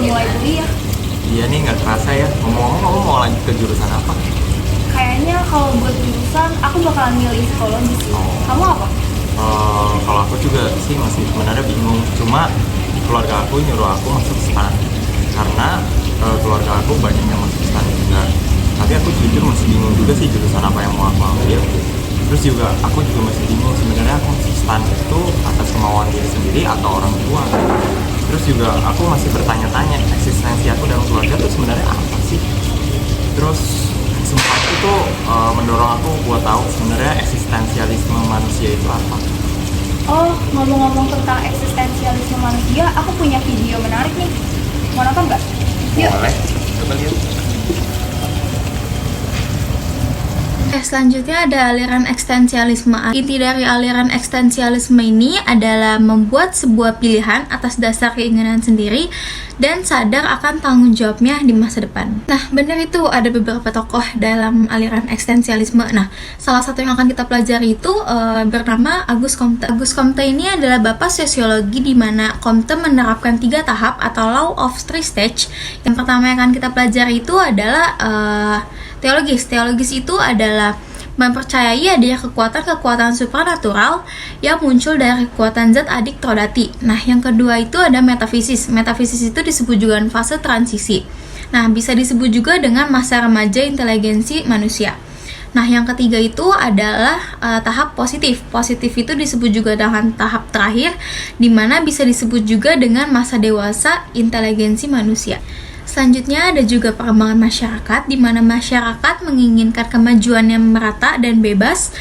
mulai kuliah. Iya nih, nggak kerasa ya. Ngomong-ngomong, kamu mau lanjut ke jurusan apa? Kayaknya kalau buat jurusan, aku bakalan milih psikologi sih. Kamu apa? Kalau aku juga sih masih sebenarnya bingung. Cuma keluarga aku nyuruh aku masuk STAN karena keluarga aku banyak yang masuk STAN juga. Tapi aku jujur masih bingung juga sih jurusan apa yang mau aku ambil. Terus juga aku juga masih bingung sebenarnya aku masuk STAN itu atas kemauan diri sendiri atau orang tua. Terus juga aku masih bertanya-tanya eksistensi aku dalam keluarga itu sebenarnya apa sih. Terus semua itu tuh mendorong aku buat tahu sebenarnya eksistensialisme manusia itu apa. Oh, ngomong-ngomong tentang eksistensialisme manusia, aku punya video menarik nih. Mau nonton nggak? Yuk. Boleh, coba lihat. Selanjutnya ada aliran eksistensialisme. Inti dari aliran eksistensialisme ini adalah membuat sebuah pilihan atas dasar keinginan sendiri dan sadar akan tanggung jawabnya di masa depan. Nah, benar itu ada beberapa tokoh dalam aliran eksistensialisme. Nah, salah satu yang akan kita pelajari itu bernama Auguste Comte. Auguste Comte ini adalah bapak sosiologi di mana Comte menerapkan 3 tahap atau law of 3 stage. Yang pertama yang akan kita pelajari itu adalah teologis. Teologis itu adalah mempercayai adanya kekuatan-kekuatan supranatural yang muncul dari kekuatan zat adik trodati. Nah, yang kedua itu ada metafisis. Metafisis itu disebut juga fase transisi. Nah, bisa disebut juga dengan masa remaja inteligensi manusia. Nah, yang ketiga itu adalah tahap positif. Positif itu disebut juga dengan tahap terakhir, di mana bisa disebut juga dengan masa dewasa inteligensi manusia. Selanjutnya ada juga perkembangan masyarakat, di mana masyarakat menginginkan kemajuan yang merata dan bebas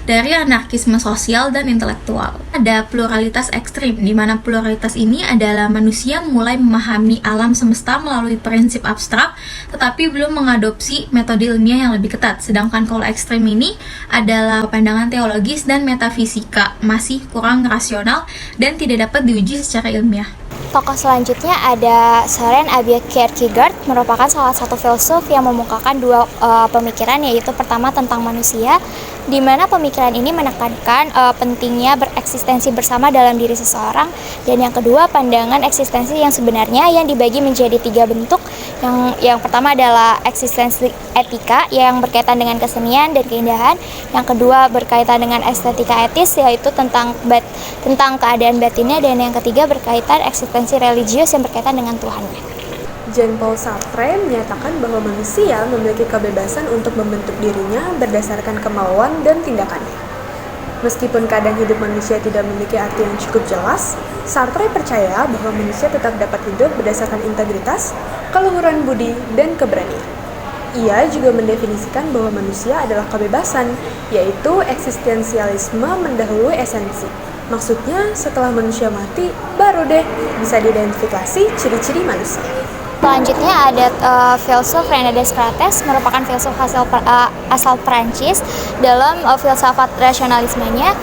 dari anarkisme sosial dan intelektual. Ada pluralitas ekstrim, di mana pluralitas ini adalah manusia mulai memahami alam semesta melalui prinsip abstrak, tetapi belum mengadopsi metode ilmiah yang lebih ketat. Sedangkan kalau ekstrim ini adalah pandangan teologis dan metafisika, masih kurang rasional dan tidak dapat diuji secara ilmiah. Tokoh selanjutnya ada Søren Kierkegaard, merupakan salah satu filsuf yang memukakan 2 pemikiran, yaitu pertama tentang manusia, di mana pemikiran ini menekankan pentingnya bereksistensi bersama dalam diri seseorang, dan yang kedua pandangan eksistensi yang sebenarnya yang dibagi menjadi 3 bentuk. Yang pertama adalah eksistensi etika yang berkaitan dengan kesenian dan keindahan, yang kedua berkaitan dengan estetika etis yaitu tentang keadaan batinnya, dan yang ketiga berkaitan eksistensi religius yang berkaitan dengan Tuhannya. Jean-Paul Sartre menyatakan bahwa manusia memiliki kebebasan untuk membentuk dirinya berdasarkan kemauan dan tindakannya. Meskipun keadaan hidup manusia tidak memiliki arti yang cukup jelas, Sartre percaya bahwa manusia tetap dapat hidup berdasarkan integritas, keluhuran budi, dan keberanian. Ia juga mendefinisikan bahwa manusia adalah kebebasan, yaitu eksistensialisme mendahului esensi. Maksudnya, setelah manusia mati, baru deh bisa diidentifikasi ciri-ciri manusia. Selanjutnya ada filsuf René Descartes, merupakan filsuf asal Prancis. Dalam filsafat rasionalismenya,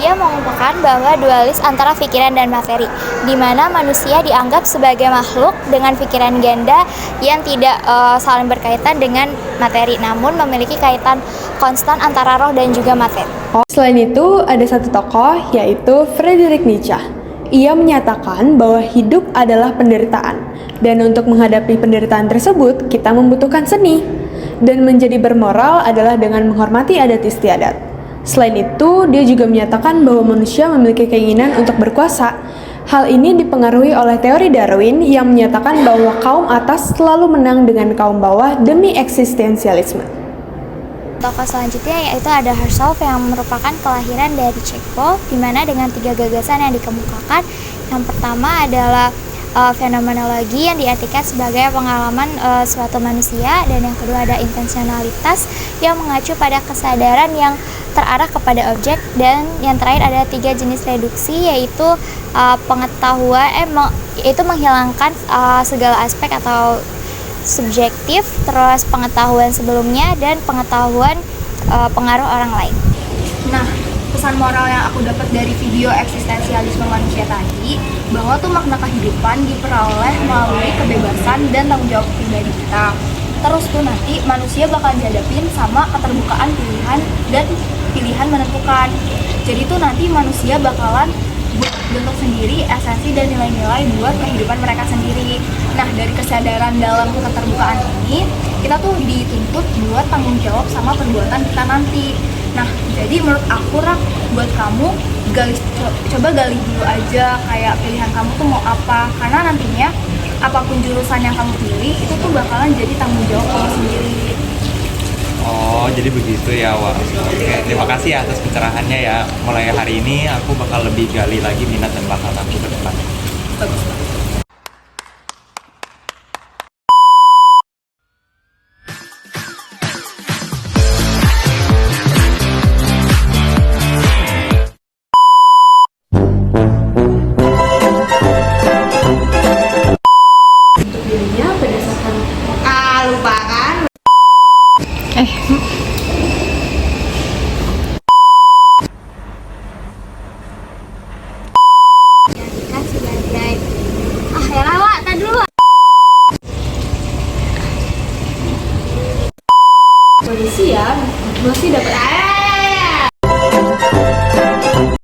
ia mengumpulkan bahwa dualis antara pikiran dan materi, di mana manusia dianggap sebagai makhluk dengan pikiran ganda yang tidak saling berkaitan dengan materi, namun memiliki kaitan konstan antara roh dan juga materi. Selain itu, ada satu tokoh, yaitu Friedrich Nietzsche. Ia menyatakan bahwa hidup adalah penderitaan, dan untuk menghadapi penderitaan tersebut, kita membutuhkan seni. Dan menjadi bermoral adalah dengan menghormati adat istiadat. Selain itu, dia juga menyatakan bahwa manusia memiliki keinginan untuk berkuasa. Hal ini dipengaruhi oleh teori Darwin yang menyatakan bahwa kaum atas selalu menang dengan kaum bawah demi eksistensialisme. Tokoh selanjutnya yaitu ada Husserl yang merupakan kelahiran dari Ceko, di mana dengan 3 gagasan yang dikemukakan. Yang pertama adalah fenomenologi yang diartikan sebagai pengalaman suatu manusia, dan yang kedua ada intensionalitas yang mengacu pada kesadaran yang terarah kepada objek, dan yang terakhir ada 3 jenis reduksi yaitu pengetahuan yaitu menghilangkan segala aspek atau subjektif, terus pengetahuan sebelumnya, dan pengetahuan pengaruh orang lain. Nah, pesan moral yang aku dapat dari video eksistensialisme manusia tadi, bahwa tuh makna kehidupan diperoleh melalui kebebasan dan tanggung jawab pribadi kita. Terus tuh nanti manusia bakal dihadapin sama keterbukaan pilihan dan pilihan menentukan. Jadi tuh nanti manusia bakalan bentuk sendiri sendiri esensi dan nilai-nilai buat kehidupan mereka sendiri. Nah, dari kesadaran dalam keterbukaan ini, kita tuh dituntut buat tanggung jawab sama perbuatan kita nanti. Nah, jadi menurut aku, Rak, buat kamu coba gali dulu aja kayak pilihan kamu tuh mau apa, karena nantinya apapun jurusan yang kamu pilih itu tuh bakalan jadi tanggung jawab kamu sendiri. Oh, jadi begitu ya, Wak. Oke, terima kasih ya atas pencerahannya ya. Mulai hari ini aku bakal lebih gali lagi minat dan bakat aku ke depan. Bagus banget.